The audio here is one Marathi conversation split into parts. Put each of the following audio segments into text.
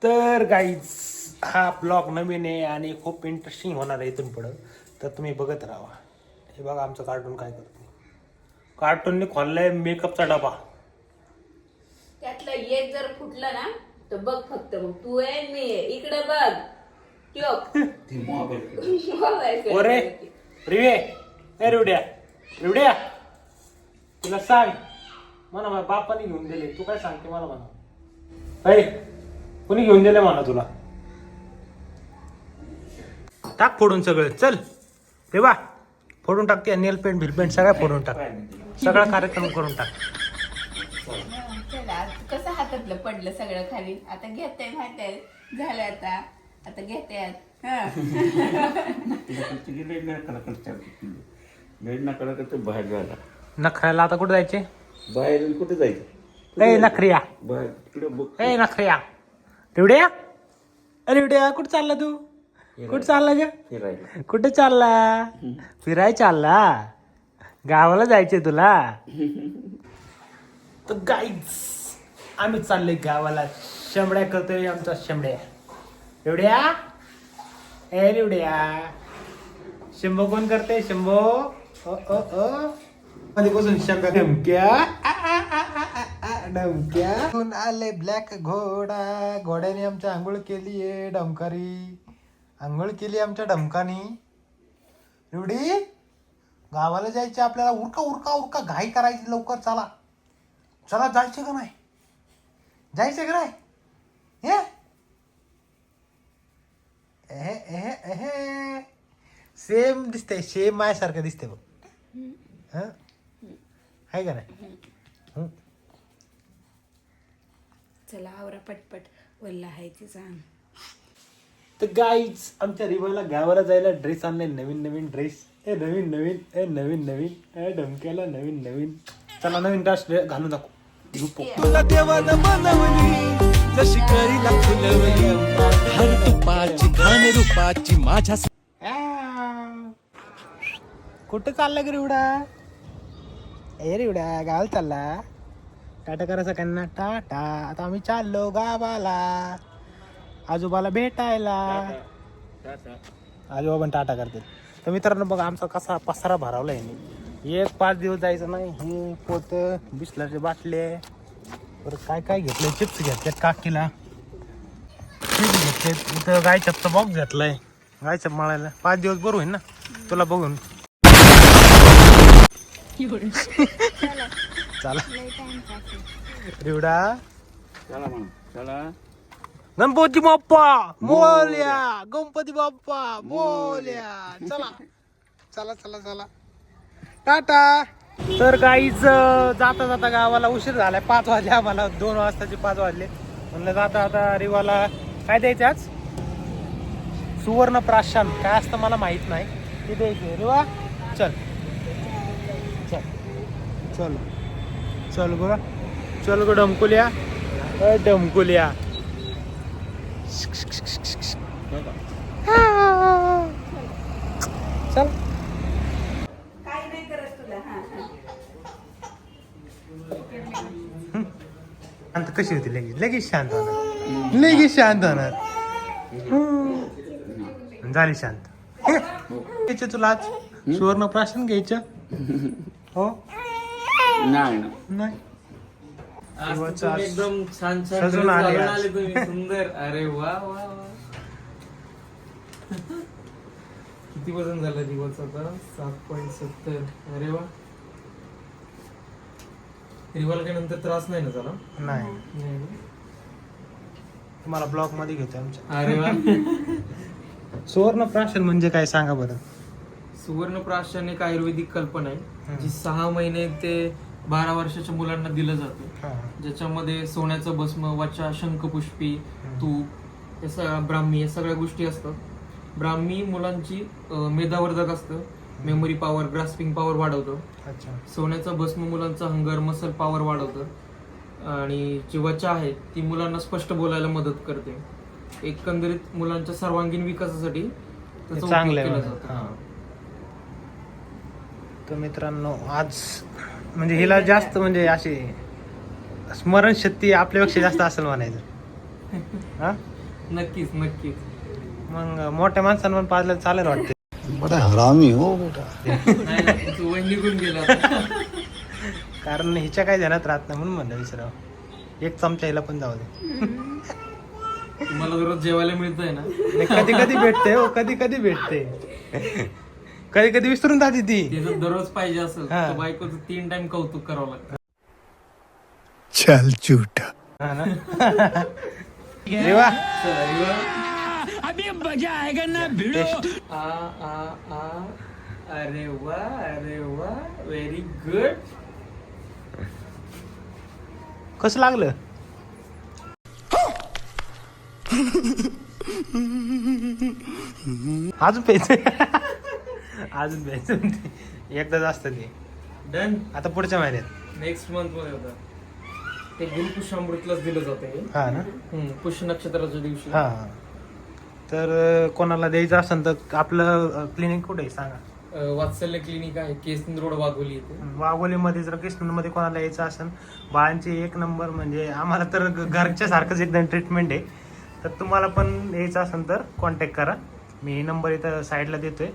तर गाईज हा ब्लॉग नवीन आहे आणि खूप इंटरेस्टिंग होणार आहे इथून पुढं, तर तुम्ही बघत राहा. हे बघा आमचं कार्टून काय करते. कार्टूनने खोललाय मेकअपचा डबा. त्यातलं एक जर फुटलं ना तर बघ फक्त, मग तू आहे मी आहे इकडे बघ. ओरे रिवे ए रिवड्या रिवड्या, तुला सांग म्हणा माझ्या बापाने घेऊन दिले, तू काय सांगते मला म्हणा. अरे कोणी घेऊन दिले म्हणा तुला. टाक फोडून सगळं, चल तेव्हा फोडून टाकते. नेल पेंट बिलपेंट सगळं फोडून टाक, सगळा कार्यक्रम करून टाक. चला कसं हातातलं पडलं सगळं खाली, आता घेते माहिती आहे झालं, आता घेते. बाहेर जायला, नखऱ्याला आता कुठे जायचे? बाहेर कुठे जायचं? ए नखरिया, बाहेर तिकडे बघ. ए नखरिया, रिवड्या अरे रिवड्या कुठे चालला तू? कुठे चालला ग? फिरायला कुठे चालला? फिराय चालला? गावाला जायचंय तुला? तर गाईज आम्ही चाललोय गावाला. शेंबड्या करतोय आमचा शेंबड्या. रिवड्या ए रिवड्या, शंभो कोण करते? शंभो मध्ये बसून शंभ्या धमक्या धमक्या आले. ब्लॅक घोडा, घोड्याने आमच्या आंघोळ केली आहे. डमकारी आंघोळ केली आमच्या डमकानी. रिवडी गावाला जायचे आपल्याला. उरका उरका उरका, घाई करायची लवकर. चला चला, जायचं का नाही? जायचं का नाही? हे सेम दिसते, सेम माझ्यासारखं दिसते बघ. आहे का नाही? चला आवरा पटपट, वल्ला आहे ती सांग. तर गाईज आमच्या रिवाला गावाला जायला ड्रेस आणले. नवीन नवीन ड्रेस, ए नवीन नवीन, ए नवीन नवीन, ए डमक्याला नवीन नवीन. चला नवीन ड्रेस घालून दाखव. तुला देवानं बनवली जशी करीला फुलवली, हर तुपाची घाण रूपाची माझ्या. कुठे चालला ग रिवडा? ए रिवडा गावाला चालला? टाटा करा सगळ्यांना, टाटा. आता आम्ही चाललो गावाला आजोबाला भेटायला. आजोबा पण टाटा करते. तर मित्रांनो बघा आमचा कसा पसारा भरावला आहे. 1-5 दिवस जायचं नाही. हे पोत, बिस्लरचे बाटले, परत काय काय घेतलंय. चिप्स घेतलेत काकीला, चिप्स घेतलेत. इथं गायचपचा बॉक्स घेतलाय गायचप मळायला. 5 दिवस बरं होईल ना तुला बघून. चला रिवडा, चला म्हणून चला. गणपती बाप्पा मोरया, गणपती बाप्पा मोरया. चला चला चला चला, टाटा. तर गाईज जाता जाता गावाला उशीर झालाय. 5 वाजले आम्हाला. 2 वाजताचे 5 वाजले. म्हणलं जाता आता रिवाला काय द्यायचं आज? सुवर्ण प्राशन काय असतं मला माहित नाही, ते द्यायचं. रिवा चल चल चल चल ग, चल ग डमकुल्या, डमकुल्या. चल काय नाही करत तुला. शांत कशी होती? लगेच लगेच शांत होणार, लगेच शांत होणार. झाली शांत. घ्यायचं तुला आज सुवर्ण प्राशन घ्यायचं? हो नाही नाही. एकदम छान छान सजून आले तुम्ही, सुंदर. अरे वा वा वा. किती वजन झालं दिवस आता? 7.70. अरे वा. रिवाल काही नंतर त्रास नाही ना झाला? नाही. नाही ना? तुम्हाला ब्लॉग मध्ये घेतो आमच्या. अरे वा. सुवर्ण प्राशन म्हणजे काय सांगा बरं? सुवर्ण प्राशन एक आयुर्वेदिक कल्पना आहे जी 6 महिने ते 12 वर्षाच्या मुलांना दिलं जातं. ज्याच्यामध्ये सोन्याचं भस्म, वचा, शंखपुष्पी, तूप, ब्राह्मी या सगळ्या गोष्टी असतात. ब्राह्मी मुलांची मेधावर्धक असतं, मेमरी पॉवर, ग्रास्पिंग पॉवर वाढवतं. अच्छा. सोन्याचं भस्म मुलांचा हंगर, मसल पॉवर वाढवतं. आणि जी वचा आहे ती मुलांना स्पष्ट बोलायला मदत करते. एकंदरीत मुलांच्या सर्वांगीण विकासासाठी त्याचा चांगलं उपयोग आहे. केला जातो. तर मित्रांनो आज म्हणजे हिला जास्त म्हणजे अशी स्मरणशक्ती आपल्यापेक्षा जास्त असेल म्हणायचं. हा नक्कीच नक्कीच. मग मोठ्या माणसांना पण पाजलं चालेल वाटते. बड़ा हरामी हो बेटा. नाही, नाही, तू वय निघून गेला आता. कारण हिच्या काही ध्यानात राहत नाही म्हणून म्हणलं विसरावं. एक चमचा हिला पण जाऊ दे. तुम्हाला दररोज जेवायला मिळतंय ना. कधी कधी भेटते हो, कधी कधी भेटते. कधी कधी विसरून जाते ती. त्याचं दररोज पाहिजे असेल हा. तर बायकोचं 3 टाइम कौतुक करावं लागतं. चल झूठा. हा ना. देवा चला, रिवा. टेस्ट. आ आ आ अरे वा व्हेरी गुड. कसं लागलं? अजून प्यायचं. अजून प्यायचं म्हणते. एकदा जास्त ते डन. आता पुढच्या महिन्यात. नेक्स्ट मंथ मध्ये होता ते गुरुपुष्यामृतलाच दिलं जातं हे. हा ना. पुष्य नक्षत्राच्या दिवशी. हा तर कोणाला द्यायचं असेल तर आपलं क्लिनिक कुठे आहे सांगा. वात्सल्य क्लिनिक आहे, केसन रोड, वाघोली येथे. वाघोलीमध्ये जर कृष्णमध्ये कोणाला यायचं असेल, बाळांची एक नंबर म्हणजे आम्हाला तर घरच्या सारखंच एकदम ट्रीटमेंट आहे. तर तुम्हाला पण यायचं असेल तर कॉन्टॅक्ट करा. मी हे नंबर इथं साईडला देतोय.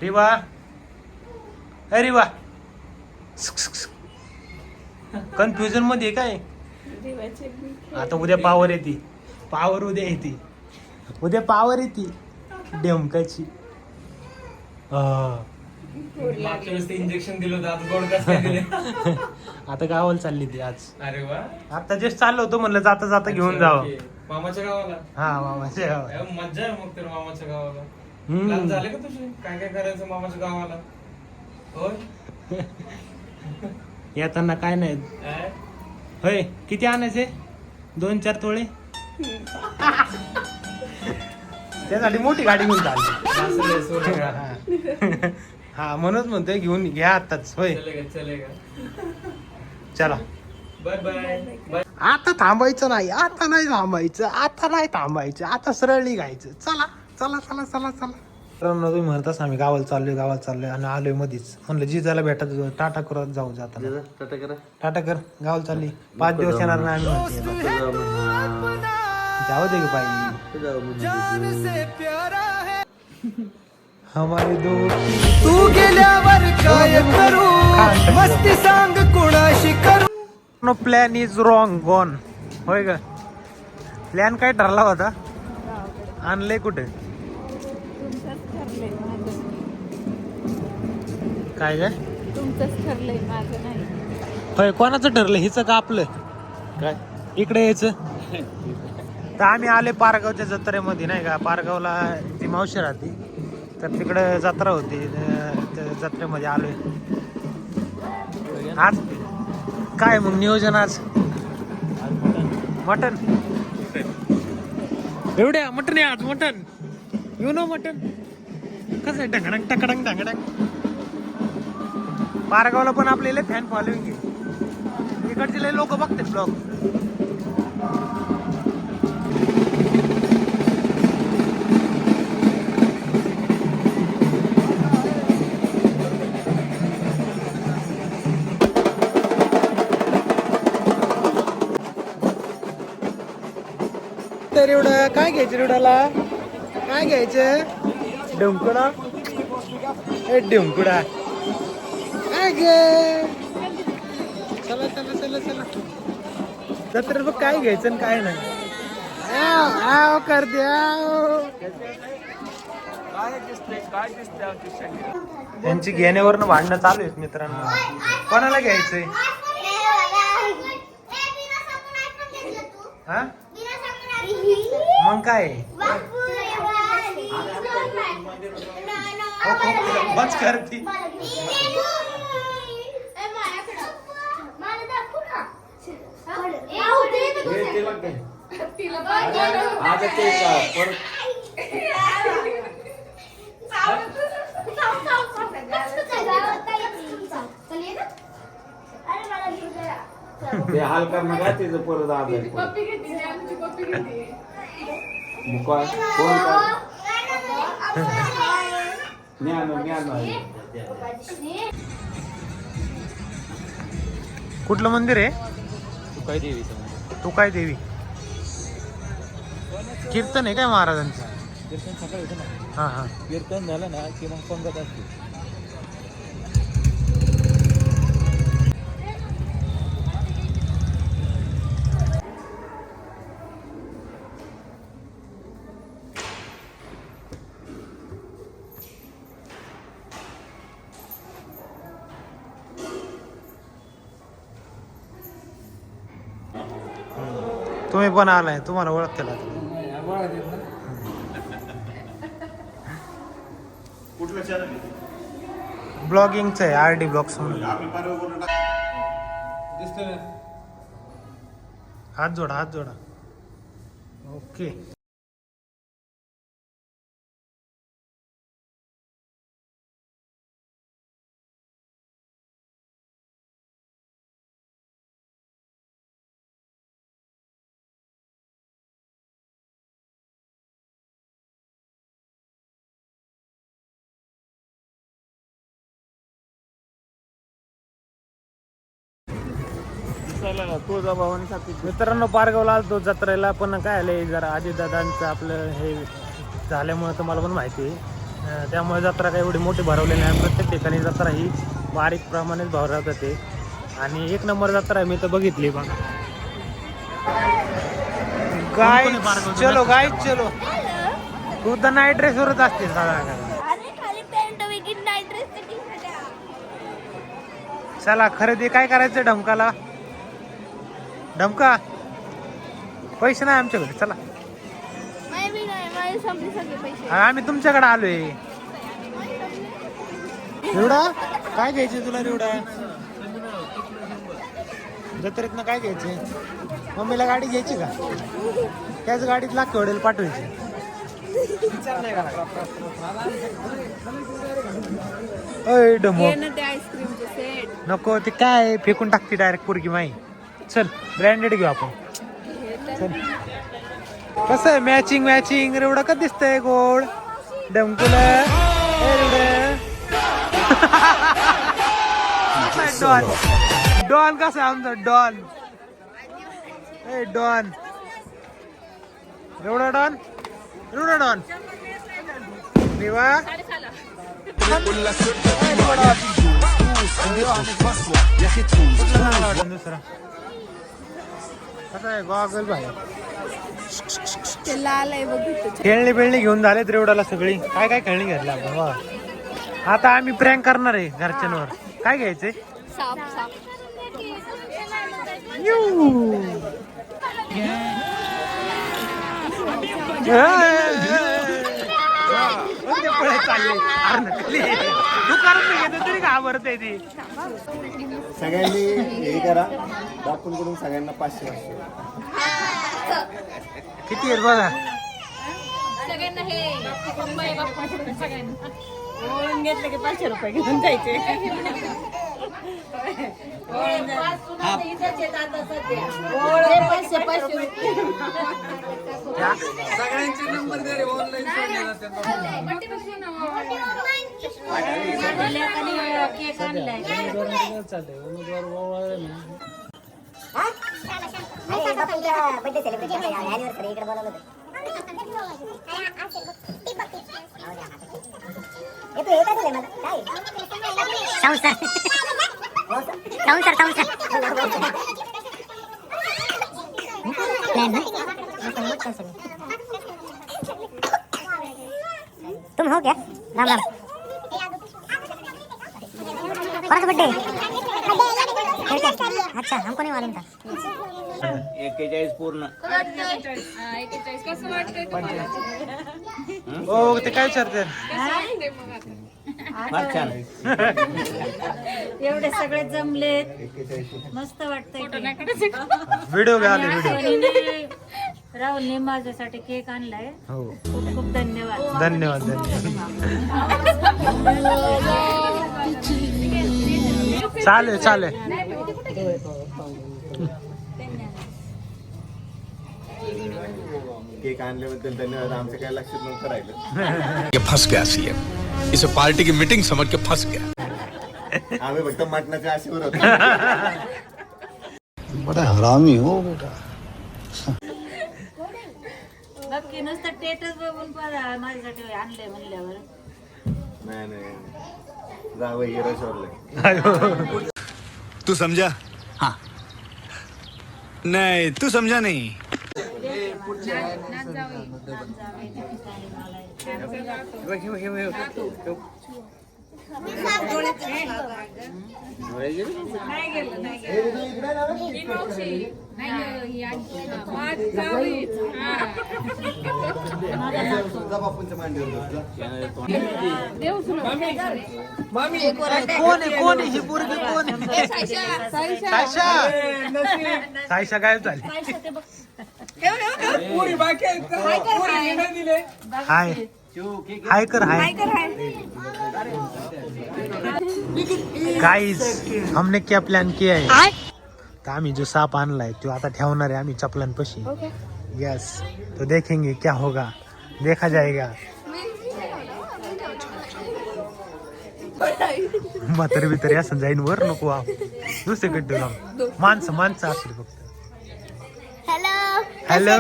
रिवा रिवा कन्फ्युजन मध्ये आहे काय. आता उद्या पावर येते. पावर उद्या येते. उद्या पावर येते डेमकाची. मागच्या वेळेस इंजेक्शन दिलं होतं, आज गोड कसं काय दिले? आता गावाला चालली ती आज. अरे वा. आता जस्ट चाललो होतो म्हणलं जाता जाता घेऊन जावं. ओके. मामाच्या गावाला. हा मामाच्या गावात. मज्जा आहे मग तर मामाच्या गावाला. हम्म. प्लॅन झाले का तुझे काय काय करायचं मामाच्या गावाला? होय. येताना काय नाही. काय? होय किती आणायचे? 2-4 तोळे. त्यासाठी मोठी गाडी घेऊन चालली. असं नाही, सोडू नका. हा म्हणूनच म्हणतोय घेऊन घ्या आताच. होय चलेगा. चला. Bye bye. आता थांबायचं नाही. आता नाही थांबायचं. आता सरळ निघायचं. चला. तुम्ही म्हणताच आम्ही गावाला चाललोय आणि आलोय मधीच. म्हणलं जिजाला भेटत टाटा करत जाऊ जाताना. टाटा कर. गावाला चालली. 5 दिवस येणार नाही आम्ही म्हणते. जाऊ दे पाहिजे. हमारी दोस्ती तू गेल्यावर काय करू मस्ती सांग कोणाशी करू. No plan is wrong gone. होय का. प्लॅन काय ठरला होता? आणलंय कुठे? काय तुमचंच ठरलंय, माझं नाही. होय कोणाचं ठरलं? हिचं का आपलं? काय इकडे यायचं. तर आम्ही आले पारगावच्या जत्रेमध्ये नाही का. पारगावला ती मावशी राहते तर तिकडे जत्रा होती. त्या जत्रेमध्ये आलोय आज. काय मग नियोजन आज? मटन. एवढ्या मटन आहे आज. मटन यु नो मटन कसं आहे. ढंगडंग टकडंग. पारगावला पण आपल्याला फॅन फॉलोइंग आहे. इकडचे लोक बघतात ब्लॉग. तर एवढं काय घ्यायचं? एवढ्याला काय घ्यायचं? ढुंकुडा. ढुंकुडा काय गे. चला जत्रेत बघ काय घ्यायचं आणि काय नाही. कर द्या. त्यांची घेण्यावरनं भांडणं चालू आहेत मित्रांनो. कोणाला घ्यायचंय? हा मग काय बस करती. ते हलका नका त्याचं परत आजारी कोण ज्ञान कुठलं मंदिर आहे? तू काय देवी तू काय देवी. कीर्तन आहे काय महाराजांचं? कीर्तन सकाळी होतं ना. हा हा. कीर्तन झालं ना की मग पंगत असते. तुम्ही पण आलाय, तुम्हाला ओळख केला. कुठलं चॅनल ब्लॉगिंगचं आहे, RD ब्लॉग्स म्हणून. हात जोडा, हात जोडा. ओके. तुळजाभवानी साठी मित्रांनो, पारगावला आलतो जत्रेला, पण काय आलंय जरा अजितदादांचं आपलं हे झाल्यामुळे तुम्हाला पण माहिती आहे. त्यामुळे जत्रा काही एवढी मोठी भरवलेली नाही. प्रत्येक ठिकाणी जत्रा ही बारीक प्रमाणेच भरवत होते आणि 1 नंबर जत्रा आहे. मी तर बघितली बघा. गाय चलो, गाय चलो. तू तर नाईट ड्रेसवरच असते साधारण. चला खरेदी काय करायचं ढमकाला? ढमका पैसे नाही आमच्याकडे. चला आम्ही तुमच्याकडे आलोय. एवढा काय घ्यायचे तुला? एवढा जत्रेतनं काय घ्यायचे? मम्मीला गाडी घ्यायची का? त्याच गाडीत लाख वडेल पाठवायची. अय डमो नको, ते काय फेकून टाकते डायरेक्ट पोरगी माई. चल ब्रँडेड घेऊ आपण. चल कसं आहे मॅचिंग मॅचिंग? एवढं का दिसतंय गोड डमकुला? डॉन डॉन कसा आमचा डॉन? ए डॉन, एवढा डॉन, एवढा डॉन देवा. दुसरा कसं आहे गॉगल भाई? खेळणी बिळणी घेऊन झाले रेवडाला सगळी. काय काय खेळणी घेतली आपण वा. आता आम्ही प्रँक करणार आहे घरच्यांवर. काय घ्यायचंय? तू करत तरी घाबरत आहे ती. सगळ्यांनी हे करा, बापूंकडून सगळ्यांना 500. किती आहेत बघा. सगळ्यांना हे ओळून घेतलं की 500 रुपये घेऊन जायचे. सगळ्यांचे नंबर द्या ऑनलाईन तुम हो क्या? राम राम. कौन सा बर्थडे? अच्छा, हमको नहीं मालूम था. 41 पूर्ण. हो ते काय विचारते? फार छान. एवढे सगळे जमलेत, मस्त वाटतंय. व्हिडिओ घ्या, व्हिडिओ. राहुलने माझ्यासाठी केक आणलाय. हो खूप खूप धन्यवाद. धन्यवाद धन्यवाद. चालेल चालेल. केक आणल्याबद्दल धन्यवाद. आमचं काय लक्षात नव्हतं राहिलं. ये फंस गया सीएम. इसे पार्टी की मीटिंग समझ के फंस गया. आम्ही फक्त मटणाच्या आशेवर होतो. बड़ा हरामी हो बेटा. बघ की नुसतं टेटस बघून पण माझ्यासाठी आणलंय म्हणल्यावर. नाही जावं हिरो शोधलंय. तू समझा हाँ नहीं तू समझा नहीं कोण आहे ही पोरगी कोण आहे? सायशा गायब झाली. हाय हाय कर हाय गाइस, हमने क्या प्लान किया है, तो आम्ही जो सांप आणलाय तो आता ठेवणार आहे आम्ही चपलांपाशी. यस, तो देखेंगे क्या होगा, देखा जाएगा. म्हातारी बितारी असं जाईन वर नको दुसरीकडे जाऊन माणसं असतील फक्त. हॅलो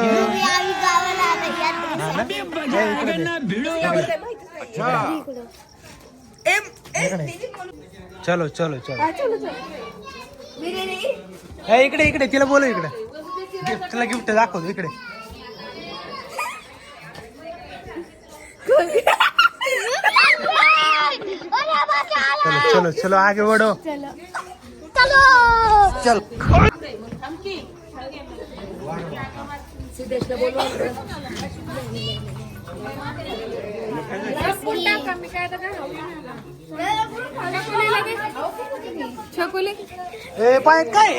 चलो चलो चलो इकडे इकडे तिला बोलू इकडे. तिला गिफ्ट दाखवतो इकडे. चलो चलो चलो आगे बढ़ो. चल ए पाय काय